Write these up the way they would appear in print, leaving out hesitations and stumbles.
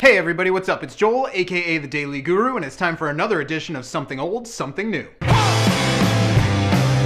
Hey everybody, what's up? It's Joel, aka The Daily Guru, and it's time for another edition of Something Old, Something New.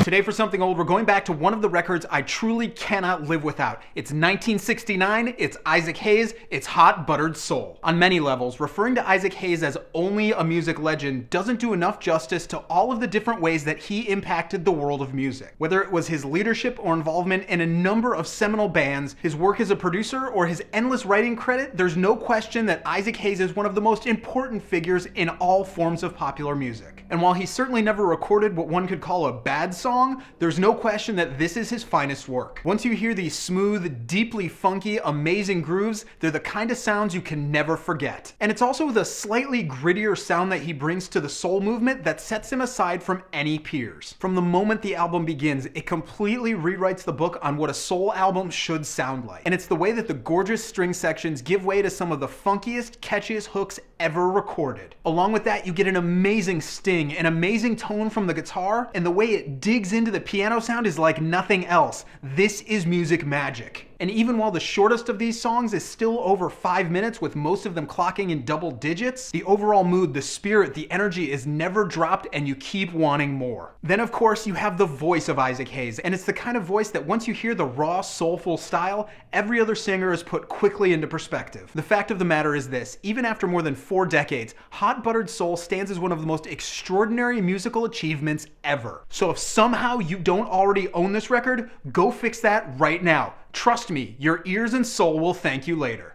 Today for Something Old, we're going back to one of the records I truly cannot live without. It's 1969, it's Isaac Hayes, it's Hot Buttered Soul. On many levels, referring to Isaac Hayes as only a music legend doesn't do enough justice to all of the different ways that he impacted the world of music. Whether it was his leadership or involvement in a number of seminal bands, his work as a producer, or his endless writing credit, there's no question that Isaac Hayes is one of the most important figures in all forms of popular music. And while he certainly never recorded what one could call a bad song, there's no question that this is his finest work. Once you hear these smooth, deeply funky, amazing grooves, they're the kind of sounds you can never forget. And it's also the slightly grittier sound that he brings to the soul movement that sets him aside from any peers. From the moment the album begins, it completely rewrites the book on what a soul album should sound like. And it's the way that the gorgeous string sections give way to some of the funkiest, catchiest hooks ever recorded. Along with that, you get an amazing sting, an amazing tone from the guitar, and the way it digs into the piano sound is like nothing else. This is music magic. And even while the shortest of these songs is still over 5 minutes, with most of them clocking in double digits, the overall mood, the spirit, the energy is never dropped, and you keep wanting more. Then of course you have the voice of Isaac Hayes, and it's the kind of voice that once you hear the raw, soulful style, every other singer is put quickly into perspective. The fact of the matter is this: even after more than 4 decades, Hot Buttered Soul stands as one of the most extraordinary musical achievements ever. So if somehow you don't already own this record, go fix that right now. Trust me, your ears and soul will thank you later.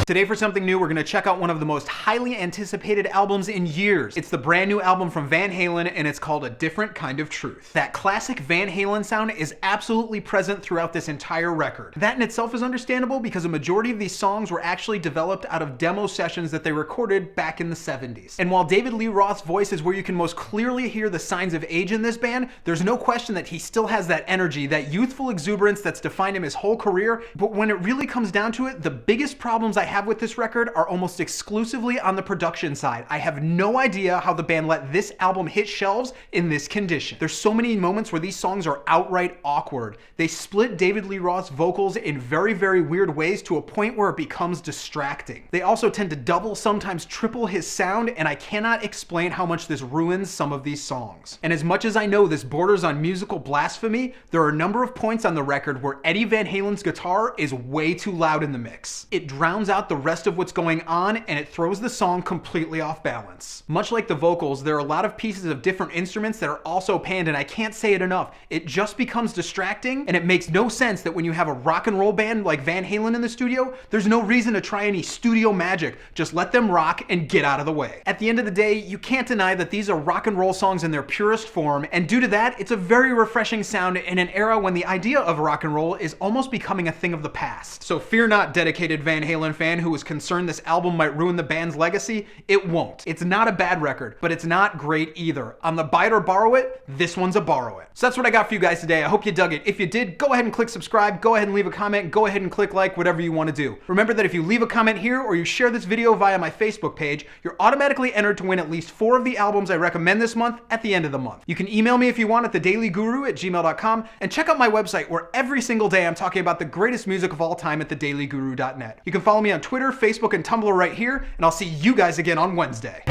Today for Something New, we're going to check out one of the most highly anticipated albums in years. It's the brand new album from Van Halen, and it's called A Different Kind of Truth. That classic Van Halen sound is absolutely present throughout this entire record. That in itself is understandable because a majority of these songs were actually developed out of demo sessions that they recorded back in the 70s. And while David Lee Roth's voice is where you can most clearly hear the signs of age in this band, there's no question that he still has that energy, that youthful exuberance that's defined him his whole career. But when it really comes down to it, the biggest problems I have with this record are almost exclusively on the production side. I have no idea how the band let this album hit shelves in this condition. There's so many moments where these songs are outright awkward. They split David Lee Roth's vocals in very, very weird ways to a point where it becomes distracting. They also tend to double, sometimes triple his sound, and I cannot explain how much this ruins some of these songs. And as much as I know this borders on musical blasphemy, there are a number of points on the record where Eddie Van Halen's guitar is way too loud in the mix. It drowns out the rest of what's going on, and it throws the song completely off balance. Much like the vocals, there are a lot of pieces of different instruments that are also panned, and I can't say it enough. It just becomes distracting, and it makes no sense that when you have a rock and roll band like Van Halen in the studio, there's no reason to try any studio magic. Just let them rock and get out of the way. At the end of the day, you can't deny that these are rock and roll songs in their purest form, and due to that, it's a very refreshing sound in an era when the idea of rock and roll is almost becoming a thing of the past. So fear not, dedicated Van Halen fan who was concerned this album might ruin the band's legacy. It won't. It's not a bad record, but it's not great either. On the buy it or borrow it, this one's a borrow it. So that's what I got for you guys today. I hope you dug it. If you did, go ahead and click subscribe, go ahead and leave a comment, go ahead and click like, whatever you want to do. Remember that if you leave a comment here or you share this video via my Facebook page, you're automatically entered to win at least 4 of the albums I recommend this month at the end of the month. You can email me if you want at thedailyguru@gmail.com, and check out my website where every single day I'm talking about the greatest music of all time at thedailyguru.net. You can follow me on Twitter, Facebook, and Tumblr right here, and I'll see you guys again on Wednesday.